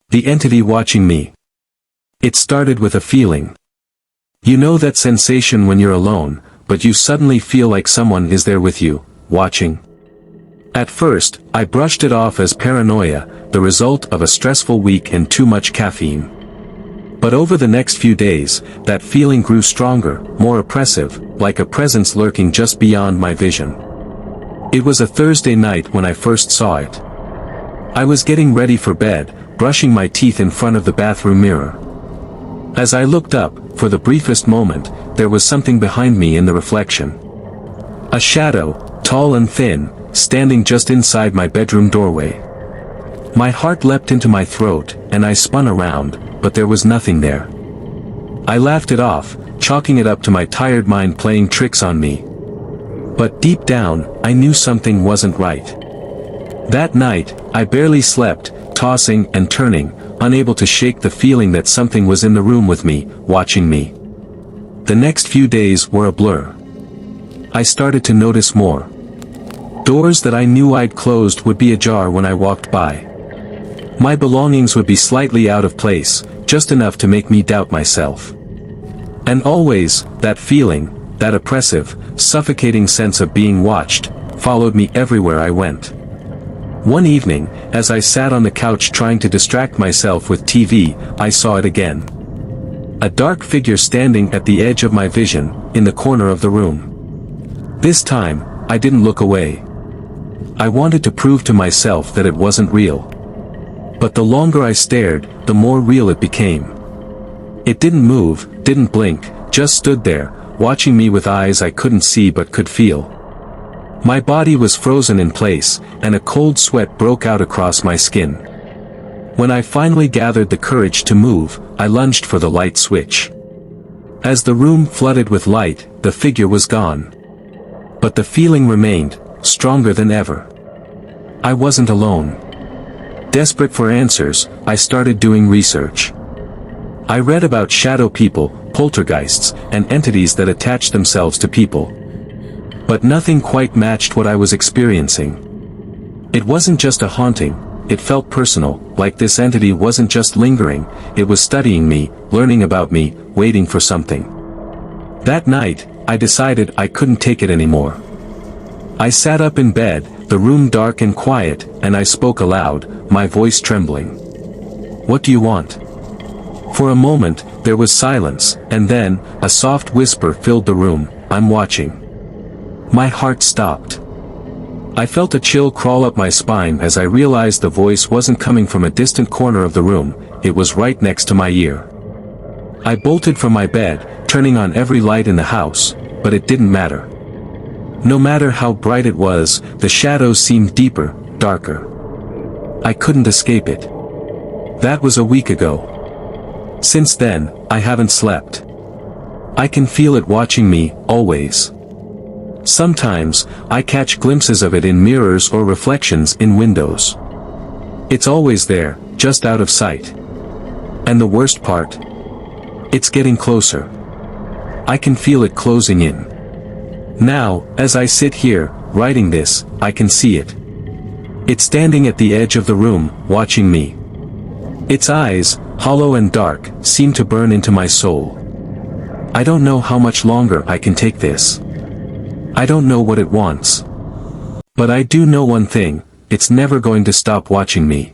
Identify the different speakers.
Speaker 1: The entity watching me. It started with a feeling. You know that sensation when you're alone, but you suddenly feel like someone is there with you, watching? At first, I brushed it off as paranoia, the result of a stressful week and too much caffeine. But over the next few days, that feeling grew stronger, more oppressive, like a presence lurking just beyond my vision. It was a Thursday night when I first saw it. I was getting ready for bed, brushing my teeth in front of the bathroom mirror. As I looked up, for the briefest moment, there was something behind me in the reflection. A shadow, tall and thin, standing just inside my bedroom doorway. My heart leapt into my throat, and I spun around, but there was nothing there. I laughed it off, chalking it up to my tired mind playing tricks on me. But deep down, I knew something wasn't right. That night, I barely slept, tossing and turning, unable to shake the feeling that something was in the room with me, watching me. The next few days were a blur. I started to notice more. Doors that I knew I'd closed would be ajar when I walked by. My belongings would be slightly out of place, just enough to make me doubt myself. And always, that feeling, that oppressive, suffocating sense of being watched, followed me everywhere I went. One evening, as I sat on the couch trying to distract myself with TV, I saw it again. A dark figure standing at the edge of my vision, in the corner of the room. This time, I didn't look away. I wanted to prove to myself that it wasn't real. But the longer I stared, the more real it became. It didn't move, didn't blink, just stood there, watching me with eyes I couldn't see but could feel. My body was frozen in place, and a cold sweat broke out across my skin. When I finally gathered the courage to move, I lunged for the light switch. As the room flooded with light, the figure was gone. But the feeling remained, stronger than ever. I wasn't alone. Desperate for answers, I started doing research. I read about shadow people, poltergeists, and entities that attach themselves to people. But nothing quite matched what I was experiencing. It wasn't just a haunting, it felt personal, like this entity wasn't just lingering, it was studying me, learning about me, waiting for something. That night, I decided I couldn't take it anymore. I sat up in bed, the room dark and quiet, and I spoke aloud, my voice trembling. "What do you want?" For a moment, there was silence, and then, a soft whisper filled the room, "I'm watching." My heart stopped. I felt a chill crawl up my spine as I realized the voice wasn't coming from a distant corner of the room, it was right next to my ear. I bolted from my bed, turning on every light in the house, but it didn't matter. No matter how bright it was, the shadows seemed deeper, darker. I couldn't escape it. That was a week ago. Since then, I haven't slept. I can feel it watching me, always. Sometimes, I catch glimpses of it in mirrors or reflections in windows. It's always there, just out of sight. And the worst part? It's getting closer. I can feel it closing in. Now, as I sit here, writing this, I can see it. It's standing at the edge of the room, watching me. Its eyes, hollow and dark, seem to burn into my soul. I don't know how much longer I can take this. I don't know what it wants. But I do know one thing, it's never going to stop watching me.